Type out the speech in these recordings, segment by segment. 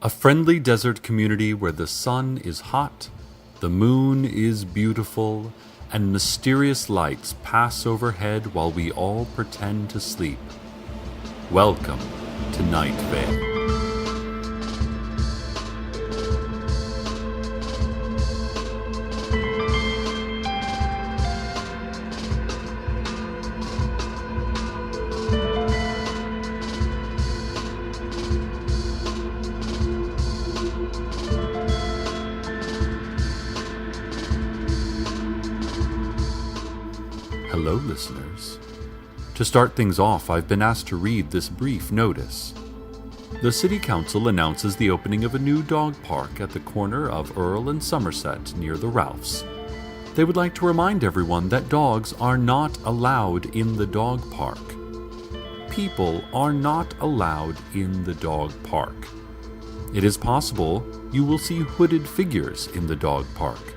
A friendly desert community where the sun is hot, the moon is beautiful, and mysterious lights pass overhead while we all pretend to sleep. Welcome to Night Vale. Hello, listeners. To start things off, I've been asked to read this brief notice. The City Council announces the opening of a new dog park at the corner of Earl and Somerset near the Ralphs. They would like to remind everyone that dogs are not allowed in the dog park. People are not allowed in the dog park. It is possible you will see hooded figures in the dog park.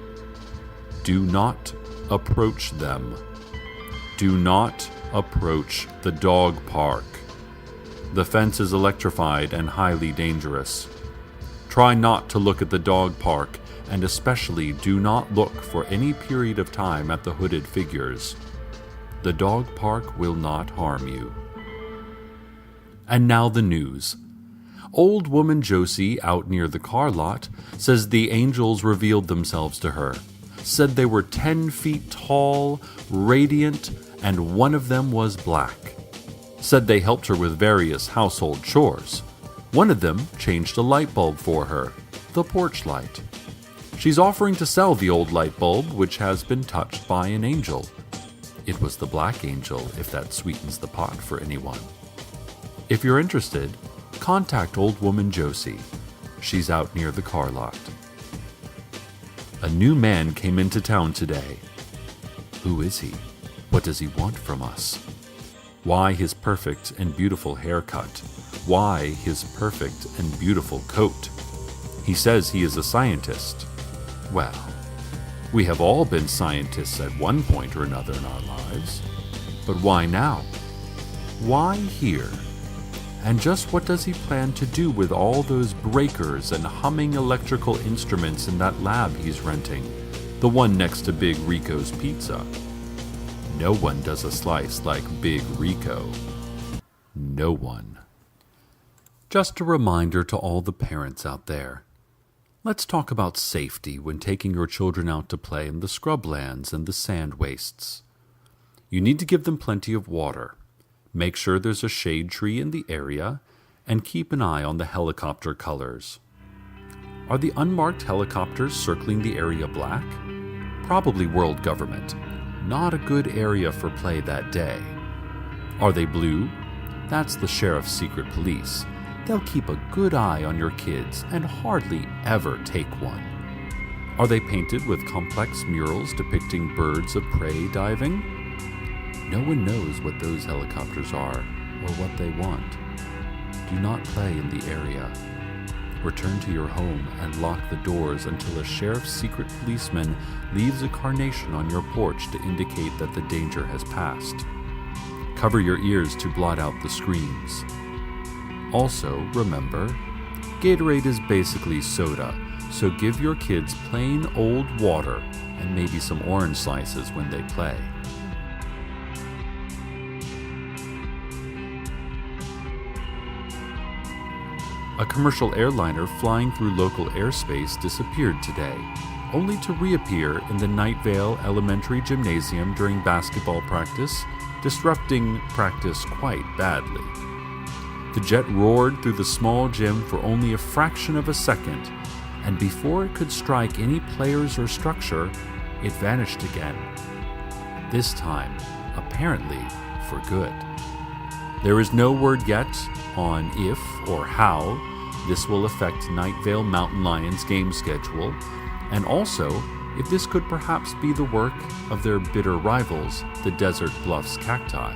Do not approach them. Do not approach the dog park. The fence is electrified and highly dangerous. Try not to look at the dog park, and especially do not look for any period of time at the hooded figures. The dog park will not harm you. And now the news. Old woman Josie, out near the car lot, says the angels revealed themselves to her. Said they were 10 feet tall, radiant, and one of them was black. Said they helped her with various household chores. One of them changed a light bulb for her, the porch light. She's offering to sell the old light bulb, which has been touched by an angel. It was the black angel, if that sweetens the pot for anyone. If you're interested, contact old woman Josie. She's out near the car lot. A new man came into town today. Who is he? What does he want from us? Why his perfect and beautiful haircut? Why his perfect and beautiful coat? He says he is a scientist. Well, we have all been scientists at one point or another in our lives. But why now? Why here? And just what does he plan to do with all those breakers and humming electrical instruments in that lab he's renting? The one next to Big Rico's Pizza. No one does a slice like Big Rico. No one. Just a reminder to all the parents out there. Let's talk about safety when taking your children out to play in the scrublands and the sand wastes. You need to give them plenty of water. Make sure there's a shade tree in the area, and keep an eye on the helicopter colors. Are the unmarked helicopters circling the area black? Probably world government. Not a good area for play that day. Are they blue? That's the sheriff's secret police. They'll keep a good eye on your kids and hardly ever take one. Are they painted with complex murals depicting birds of prey diving? No one knows what those helicopters are or what they want. Do not play in the area. Return to your home and lock the doors until a sheriff's secret policeman leaves a carnation on your porch to indicate that the danger has passed. Cover your ears to blot out the screams. Also, remember, Gatorade is basically soda, so give your kids plain old water and maybe some orange slices when they play. A commercial airliner flying through local airspace disappeared today, only to reappear in the Night Vale Elementary Gymnasium during basketball practice, disrupting practice quite badly. The jet roared through the small gym for only a fraction of a second, and before it could strike any players or structure, it vanished again. This time, apparently, for good. There is no word yet on if or how this will affect Night Vale Mountain Lions' game schedule, and also if this could perhaps be the work of their bitter rivals, the Desert Bluffs Cacti.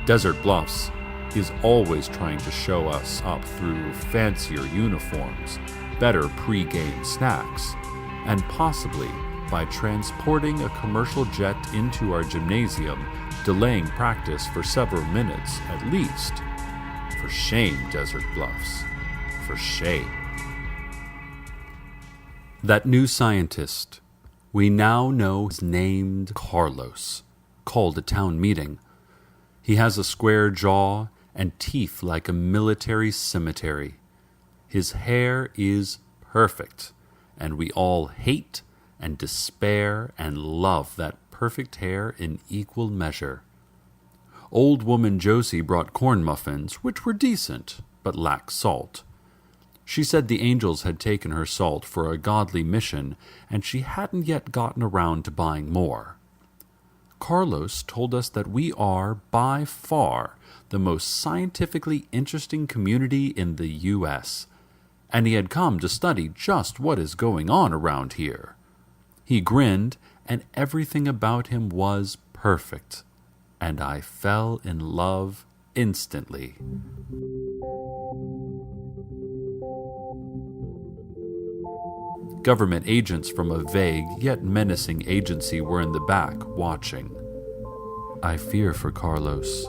Desert Bluffs is always trying to show us up through fancier uniforms, better pre-game snacks, and possibly by transporting a commercial jet into our gymnasium, delaying practice for several minutes at least. For shame, Desert Bluffs. For shame. That new scientist, we now know is named Carlos, called a town meeting. He has a square jaw and teeth like a military cemetery. His hair is perfect, and we all hate and despair and love that perfect hair in equal measure. Old woman Josie brought corn muffins, which were decent, but lacked salt. She said the angels had taken her salt for a godly mission, and she hadn't yet gotten around to buying more. Carlos told us that we are, by far, the most scientifically interesting community in the U.S., and he had come to study just what is going on around here. He grinned, and everything about him was perfect, and I fell in love instantly. Government agents from a vague yet menacing agency were in the back, watching. I fear for Carlos.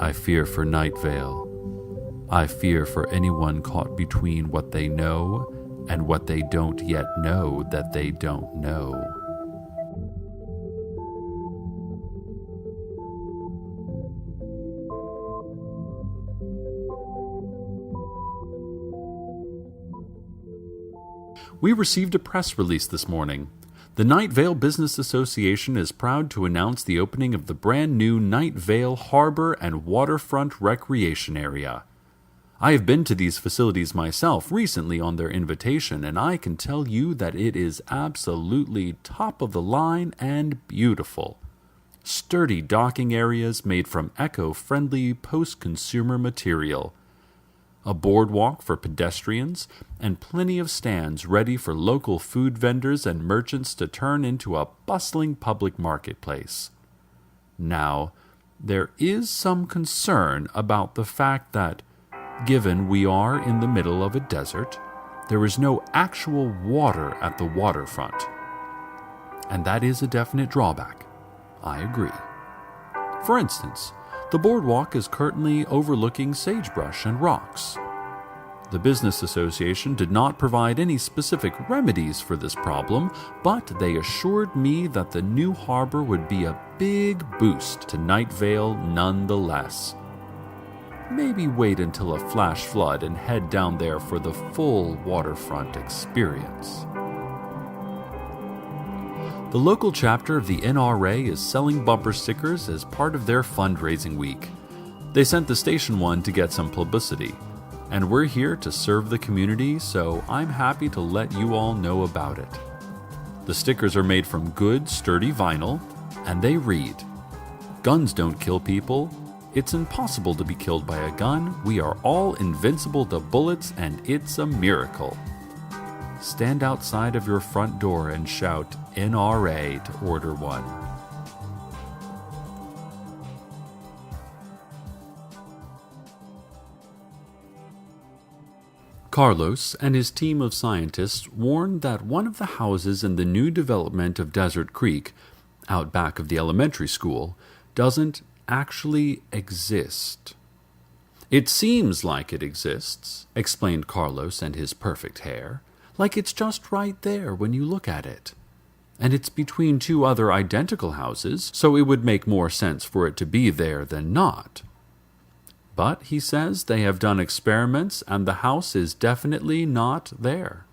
I fear for Night Vale. I fear for anyone caught between what they know and what they don't yet know that they don't know. We received a press release this morning. The Night Vale Business Association is proud to announce the opening of the brand new Night Vale Harbor and Waterfront Recreation Area. I have been to these facilities myself recently on their invitation, and I can tell you that it is absolutely top of the line and beautiful. Sturdy docking areas made from eco-friendly post-consumer material. A boardwalk for pedestrians, and plenty of stands ready for local food vendors and merchants to turn into a bustling public marketplace. Now, there is some concern about the fact that, given we are in the middle of a desert, there is no actual water at the waterfront. And that is a definite drawback. I agree. For instance, the boardwalk is currently overlooking sagebrush and rocks. The Business Association did not provide any specific remedies for this problem, but they assured me that the new harbor would be a big boost to Night Vale nonetheless. Maybe wait until a flash flood and head down there for the full waterfront experience. The local chapter of the NRA is selling bumper stickers as part of their fundraising week. They sent the station one to get some publicity, and we're here to serve the community, so I'm happy to let you all know about it. The stickers are made from good, sturdy vinyl, and they read, "Guns don't kill people. It's impossible to be killed by a gun. We are all invincible to bullets, and it's a miracle." Stand outside of your front door and shout NRA to order one. Carlos and his team of scientists warned that one of the houses in the new development of Desert Creek, out back of the elementary school, doesn't actually exist. "It seems like it exists," explained Carlos and his perfect hair. "Like it's just right there when you look at it. And it's between two other identical houses, so it would make more sense for it to be there than not. But, he says, they have done experiments and the house is definitely not there."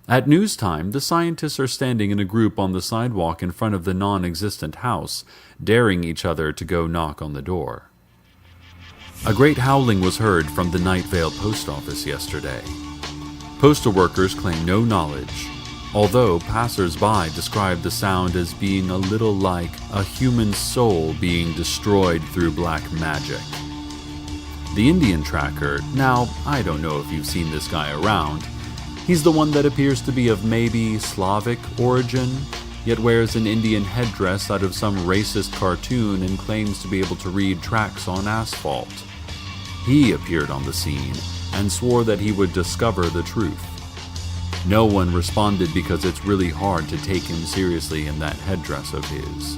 At news time, the scientists are standing in a group on the sidewalk in front of the non-existent house, daring each other to go knock on the door. A great howling was heard from the Night Vale post office yesterday. Postal workers claim no knowledge, although passers-by describe the sound as being a little like a human soul being destroyed through black magic. The Indian tracker, now, I don't know if you've seen this guy around. He's the one that appears to be of maybe Slavic origin, yet wears an Indian headdress out of some racist cartoon and claims to be able to read tracks on asphalt. He appeared on the scene and swore that he would discover the truth. No one responded because it's really hard to take him seriously in that headdress of his.